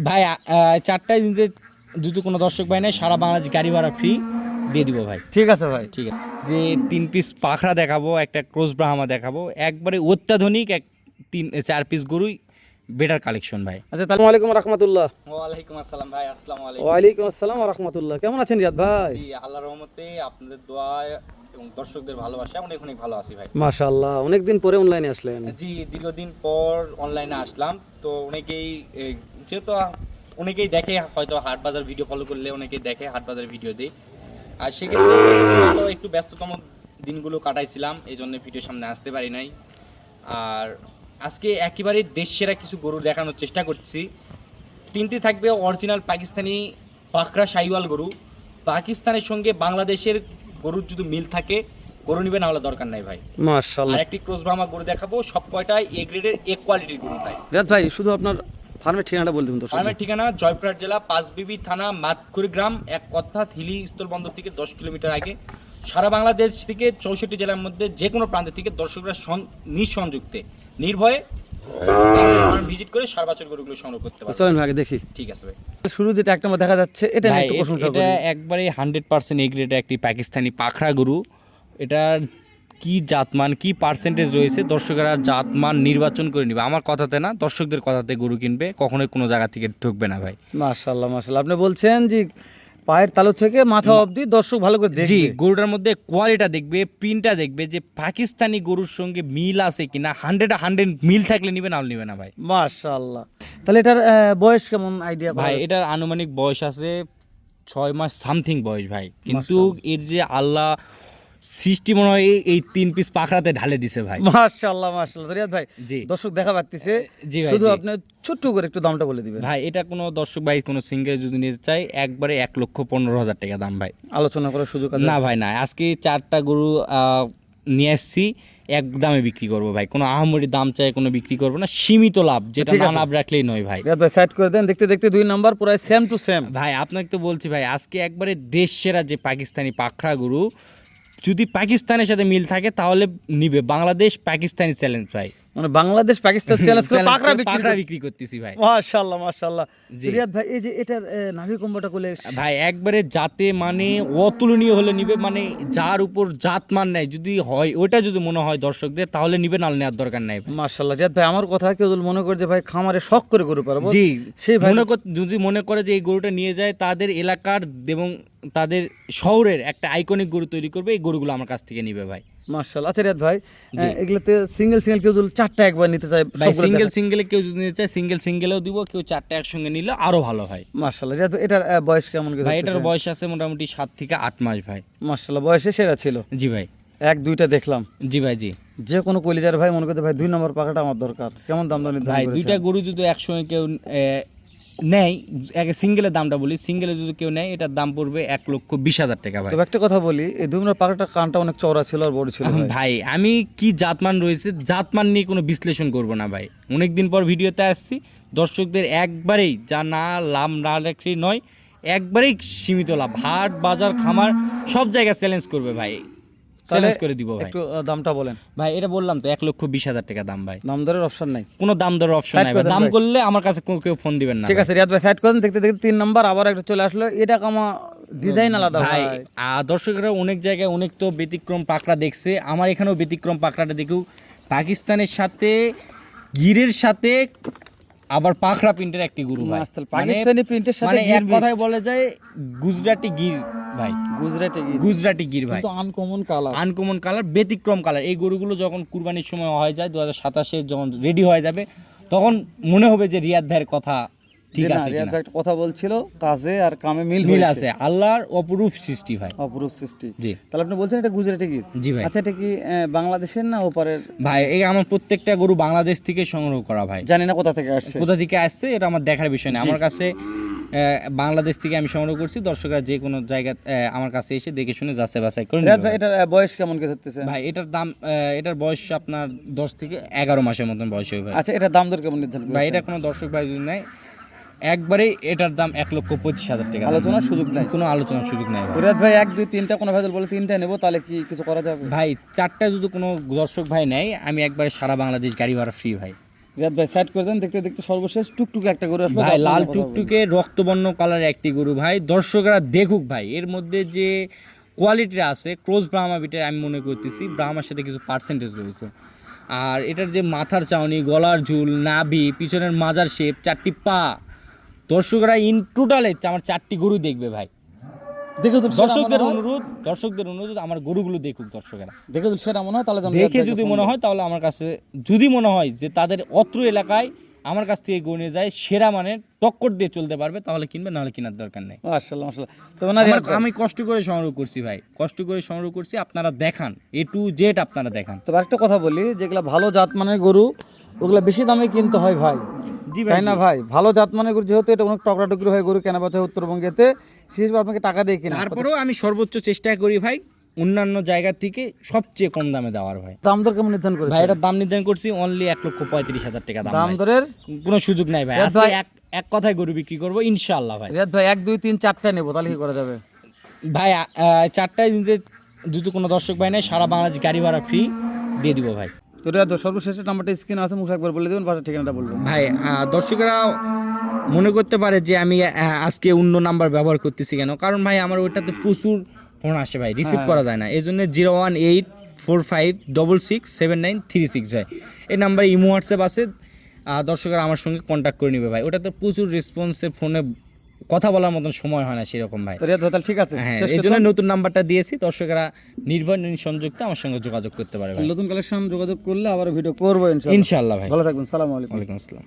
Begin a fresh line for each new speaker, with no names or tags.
ভাই চারটায় দিতে যদি কোনো দর্শক ভাই নেই সারা বাংলাদেশ গাড়ি ভাড়া ফ্রি দিয়ে দিব ভাই।
ঠিক আছে ভাই।
ঠিক আছে, যে 3 পিস পাখরা দেখাবো, একটা ক্রস ব্রাহ্মা দেখাবো, একবারে অত্যাধুনিক 4 পিস গরুই বেটার কালেকশন ভাই।
আচ্ছা, আসসালামু আলাইকুম রাহমাতুল্লাহ।
ওয়ালাইকুম আসসালাম ভাই, আসসালামু আলাইকুম।
ওয়ালাইকুম আসসালাম রাহমাতুল্লাহ। কেমন আছেন রিয়াদ ভাই?
জি আল্লাহর রহমতে আপনাদের দোয়া এবং দর্শকদের ভালোবাসা অনেক অনেক ভালো আছি ভাই।
মাশাআল্লাহ, অনেকদিন পরে অনলাইনে আসলেন।
জি দীর্ঘদিন পর অনলাইনে আসলাম। তো অনেকেই যেহেতু অনেকেই দেখে, হয়তো হাট বাজার ভিডিও ফলো করলে অনেকেই দেখে হাট বাজার ভিডিও দিই, আর সেক্ষেত্রে হয়তো একটু ব্যস্ততম দিনগুলো কাটাইছিলাম, এই জন্য ভিডিওর সামনে আসতে পারি নাই। আর আজকে একেবারে দেশ সেরা কিছু গরু দেখানোর চেষ্টা করছি। 3টি থাকবে অরিজিনাল পাকিস্তানি পাকড়া শাহিওয়াল গরু। পাকিস্তানের সঙ্গে বাংলাদেশের গরুর যদি মিল থাকে গরু নিবে, না হলে দরকার নাই ভাই।
মাশাআল্লাহ।
আর একটি ক্রস ব্রাহ্মা গরু দেখাবো, সব কয়টাই এ গ্রেডের এ কোয়ালিটির গরু ভাই।
রিয়াদ ভাই, শুধু আপনার ফার্মের ঠিকানাটা বলে দিন তো।
আমার ঠিকানা জয়পুরহাট জেলা পাঁচবিবি থানা মাতকুড়ি গ্রাম, এক কথা হিলি স্থলবন্দর থেকে 10 কিলোমিটার আগে। সারা বাংলাদেশ থেকে 64 জেলার মধ্যে যে কোনো প্রান্ত থেকে দর্শকরা নিঃসংযুক্তে নির্ভয়ে ভিজিট করে সারা বছর গরুগুলো সংগ্রহ করতে পারবে।
চলেন ভাই আগে দেখি।
ঠিক আছে ভাই।
শুরু যেটা এক নম্বর দেখা যাচ্ছে, এটা নিয়ে
ভাই,
একটু প্রশংসা
এটা
করি।
একবারে 100% এ গ্রেডের একটি পাকিস্তানি পাখরা গরু। এটার কি জাতমান, কি পার্সেন্টেজ রয়েছে, দর্শকেরা জাতমান নির্বাচন করে নেবে। আমার কথাতে না, দর্শকদের কথাতে গরু কিনবে, কখনোই কোনো জায়গা থেকে ঢুকবে না ভাই।
মাশাআল্লাহ মাশাআল্লাহ। আপনি বলছেন যে পায়ের তালু থেকে মাথা অবধি দর্শক ভালো করে দেখবে।
জি, গরুটার মধ্যে কোয়ালিটা দেখবে, প্রিন্টটা দেখবে, যে পাকিস্তানি গরুর সঙ্গে মিল আছে কিনা। 100 মিল থাকলে নিবে, না হলে নিবে না ভাই।
মাশাআল্লাহ। তাহলে এটার বয়স কেমন আইডিয়া
ভাই এটার আনুমানিক বয়স আছে 6 মাস সামথিং বয়স ভাই। কিন্তু এর যে আল্লাহ সৃষ্টি মনে হয় এই 3 পিস পাখরাতে ঢালে দিছে ভাই।
মাশাআল্লাহ মাশাআল্লাহ। রিয়াদ ভাই,
জি
দর্শক দেখা পাচ্ছে,
জি ভাই,
শুধু
জি।
আপনি ছোট্ট করে একটু দামটা বলে দিবেন
ভাই এটা কোনো দর্শক ভাই কোনো সিঙ্গেল যদি নিতে চাই, একবারে 1,15,000 টাকা দাম ভাই।
আলোচনা করার সুযোগ আছে?
না ভাই না, আজকে 4টা গরু নিয়ে আসছি, এক দামে বিক্রি করবো ভাই। কোনো আহামরি দাম চাই কোনো বিক্রি করবো না, সীমিত লাভ, যেটা
ঠিক
না
আছে।
লাভ রাখলেই নয় ভাই।
রিয়াদ ভাই সাইড করে দেন, দেখতে দেখতে 2 নাম্বার পুরো সেম টু সেম।
ভাই আপনাকে তো বলছি ভাই, আজকে একবারে দেশ সেরা যে পাকিস্তানি পাখরা গরু, যদি পাকিস্তানের সাথে মিল থাকে তাহলে নিবে। বাংলাদেশ পাকিস্তানি চ্যালেঞ্জ ভাই,
মানে বাংলাদেশ পাকিস্তান চ্যালেঞ্জ করে পাকড়া
পাখরা
বিক্রি।
বিক্রি করতেছি ভাই।
মাশাআল্লাহ মাশাআল্লাহ।
জি।
রিয়াদ ভাই, এই যে এটার নাভি কম্বটা কোলে
ভাই একবারে জাতে মানে অতুলনীয় হলে নিবে, মানে যার উপর জাতমান নেই যদি হয়, ওটা যদি মনে হয় দর্শকদের, তাহলে নিবে, না নেওয়ার দরকার নাই ভাই।
মাশাআল্লাহ। রিয়াদ ভাই, আমার কথা কেউ যদি মনে করে যে ভাই খামারে শখ করে গরু পারবো,
জি,
সেই ভাই
যদি মনে করে যে এই গরুটা নিয়ে যায় তাদের এলাকার এবং তাদের শহরের একটা আইকনিক গরু তৈরি করবে, এই গরুগুলো আমার কাছ থেকে নিবে ভাই।
মাশাআল্লাহ। আচ্ছা রিয়াদ ভাই,
জি।
এগুলোতে সিঙ্গেল সিঙ্গেল কেউ যদি 4টা একবার নিতে চায়,
ভাই সিঙ্গেলে কেউ যদি নিতে চায় সিঙ্গেলেও দিব, কেউ 4টা একসঙ্গে নিলে আরো ভালো হয়।
মাশাআল্লাহ। রিয়াদ ভাই, এটার বয়স কেমন?
ভাই এটার বয়স আছে মোটামুটি 7 থেকে 8 মাস ভাই।
মাশাআল্লাহ, বয়সে সেরা ছিল।
জি ভাই।
1-2টা দেখলাম।
জি ভাই, জি।
যে কোনো কলিজার ভাই মনে করতে ভাই 2 নম্বর পাকাটা আমার দরকার, কেমন দাম দর নির্ধারণ
ভাই
করেছেন?
2টা গরু যদি একসঙ্গে কেউ নেয়, সিঙ্গেলের দামটা বলি, সিঙ্গেলে যদি কেউ নেয় এটার দাম পড়বে 1,20,000 টাকা ভাই।
তবে একটা কথা বলি, এই 2 নম্বর পাকাটা কানটা অনেক চওড়া ছিল আর বড় ছিল ভাই।
ভাই আমি কি জাতমান রয়েছে, জাতমান নিয়ে কোনো বিশ্লেষণ করব না ভাই। অনেকদিন পর ভিডিওতে আসছি, দর্শকদের একবারেই যা না লাভ না রাখলেই নয়, একবারেই সীমিত লাভ। হাট বাজার খামার সব জায়গায় চ্যালেঞ্জ করবে ভাই, চ্যালেঞ্জ করে দিব ভাই।
একটু দামটা বলেন
ভাই এটা বললাম তো 1,20,000 টাকা দাম ভাই।
দাম দরের অপশন নাই?
কোনো দাম দরের অপশন
Side
নাই
করে
ভাই।
দেন
দাম
ভাই।
করলে আমার কাছে কেউ ফোন দিবেন না
ঠিক
ভাই।
আছে রিয়াদ ভাই, সাইড করেন। দেখতে দেখতে 3 নাম্বার আবার একটা চলে আসলো। এটা কামা ডিজাইন আলাদা
ভাই।
ভাই।
দর্শকরা অনেক জায়গায় অনেক তো ব্যতিক্রম পাকড়া দেখছে, আমার এখানেও ব্যতিক্রম পাকড়াটা দেখেও পাকিস্তানের সাথে গিরের সাথে আবার পাখরা প্রিন্টের একটি গরু ভাই।
মাস্টার পাকিস্তানি প্রিন্টের সাথে
মানে
গির
এক কথায় বলে যায় গুজরাটি গির ভাই। গুজরাটি গির ভাই,
কিন্তু আনকমন কালার।
আনকমন কালার, ব্যতিক্রম কালার। এই গরুগুলো যখন কুরবানির সময় হয়ে যায় 2027-এ যখন রেডি হয়ে যাবে, তখন মনে হবে যে রিয়াদ ভাইয়ের কথা ঠিক আছে
রিয়াদ
কিনা।
ভাই একটা কথা বলছিল, কাজে আর কামে মিল
মিল
হয়েছে।
আছে, আল্লাহর অপরূপ সৃষ্টি ভাই।
অপরূপ সৃষ্টি।
জি।
তাহলে আপনি বলছেন এটা গুজরাটি গির?
জি ভাই।
আচ্ছা, এটা কি বাংলাদেশের না ওপারের?
ভাই এই আমার প্রত্যেকটা গরু বাংলাদেশ থেকে সংগ্রহ করা ভাই।
জানি না কোথা থেকে আসছে।
কোথা থেকে আসছে এটা আমার দেখার বিষয় না, আমার কাছে বাংলাদেশ থেকে আমি সংগ্রহ করছি। দর্শকরা যে কোনো জায়গা আমার কাছে এসে দেখে শুনে যাচাই বাছাই করে
রিয়াদ
নিবে
ভাই,
ভাই।
এটার বয়স কেমন কে ধরতেছে?
ভাই এটার দাম এটার বয়স আপনার 10 থেকে 11 মাসের মতন বয়স হবে ভাই।
আচ্ছা, এটার দাম দর কেমন নির্ধারণ
ভাই
করেছেন?
এটা কোনো দর্শক ভাই যদি নেয়, একবারে এটার দাম 1,25,000 টাকা।
আলোচনার সুযোগ নাই?
কোনো আলোচনার সুযোগ নাই ভাই।
রিয়াদ ভাই, 1 2 3টা কোনো ভাই বলে 3টা নেবো, তাহলে কি কিছু করা যাবে?
ভাই 4টা যদি কোনো দর্শক ভাই নেয়, আমি একবারে সারা বাংলাদেশ গাড়ি ভাড়া ফ্রি ভাই।
রিয়াদ ভাই সাইড করে দেন, দেখতে দেখতে সর্বশেষ টুকটুকে একটা গরু আসলো।
ভাই লাল টুকটুকে রক্তবর্ণ কালার একটি গরু ভাই, দর্শকরা দেখুক ভাই এর মধ্যে যে কোয়ালিটি আছে ক্রস ব্রাহ্মা বিটের, আমি মনে করতেছি ব্রাহ্মার সাথে কিছু পার্সেন্টেজ রয়েছে। আর এটার যে মাথার চাউনি, গলার ঝুল, নাভি, পিছনের মাজার শেপ, 4টি পা, দর্শকরা ইন টোটালে আমার 4টি গরু দেখবে ভাই।
দেখে তো
দর্শকদের অনুরোধ আমার গরুগুলো দেখুক দর্শকেরা।
দেখে তো সেটা মনে হয় তাহলে
দেখে যদি মনে হয় তাহলে আমার কাছে, যদি মনে হয় যে তাদের অত্র এলাকায় আমার কাছ থেকে গরু নিয়ে যায় সেরা মানে টক্কর দিয়ে চলতে পারবে, তাহলে কিনবে, নাহলে কেনার দরকার নেই।
মাশাআল্লাহ মাশাআল্লাহ। তো না রিয়াদ ভাই,
আমি কষ্ট করে সংগ্রহ করছি ভাই, কষ্ট করে সংগ্রহ করছি, আপনারা দেখান A to Z আপনারা দেখান।
তবে একটা কথা বলি, যেগুলা ভালো জাতমানের গরু ওগুলা বেশি দামে কিনতে হয় ভাই,
জি
তাই না ভাই? ভালো জাতমানের গরু যেহেতু এটা অনেক টকরা টুকরি হয়ে গরু কেনা বেচা উত্তরবঙ্গেতে, সেই হিসেবে আপনাকে টাকা দিয়ে কিনা।
তারপরেও আমি সর্বোচ্চ চেষ্টা করি ভাই অন্যান্য জায়গা থেকে সবচেয়ে কম দামে দেওয়ার ভাই।
দাম দর কেমন নির্ধারণ করেছে
ভাই এটার দাম নির্ধারণ করছি অনলি 1,35,000 টাকা দাম।
দাম
ভাই
দরের
কোনো সুযোগ নাই ভাই,
রিয়াদ
আজকে
ভাই,
এক কথায় গরু বিক্রি করবো ইনশাআল্লাহ ভাই।
রিয়াদ ভাই 1 2 3 4টা নেবো, তাহলে কি করা যাবে?
ভাই 4টায় দিতে যদি কোনো দর্শক ভাই নাই, সারা বাংলাদেশ গাড়ি ভাড়া ফ্রি দিয়ে দিব ভাই।
তো রিয়াদ ভাই সর্বশেষে নাম্বারটা স্ক্রিনে আছে, মুখ একবার বলে দেবেন, বাসার ঠিকানাটা বলবেন।
ভাই দর্শকরা মনে করতে পারে যে আমি আজকে অন্য নাম্বার ব্যবহার করতেছি কেন, কারণ ভাই আমার ওইটাতে প্রচুর ফোন আসে ভাই, রিসিভ করা যায় না, এই জন্য 01845667936 ভাই এই নাম্বারে ইমো হোয়াটসঅ্যাপ আছে। দর্শকরা আমার সঙ্গে কন্ট্যাক্ট করে নেবে ভাই, ওটাতে প্রচুর রেসপন্সে, ফোনে কথা বলার মতন সময় হয় না সেরকম ভাই।
তো রিয়াদ ভাই তাহলে ঠিক আছে,
হ্যাঁ,
শেষ
এই
করতাম।
জন্য নতুন নাম্বারটা দিয়েছি, দর্শকরা নির্ভর সংযুক্ত আমার সঙ্গে যোগাযোগ করতে পারে ভাই।
নতুন কালেকশন যোগাযোগ করলে আবার ভিডিও করবো ইনশাআল্লাহ।
ইনশাআল্লাহ ভাই।
ভালো থাকবেন, সালাম আলাইকুম।
ওয়ালাইকুম আসসালাম।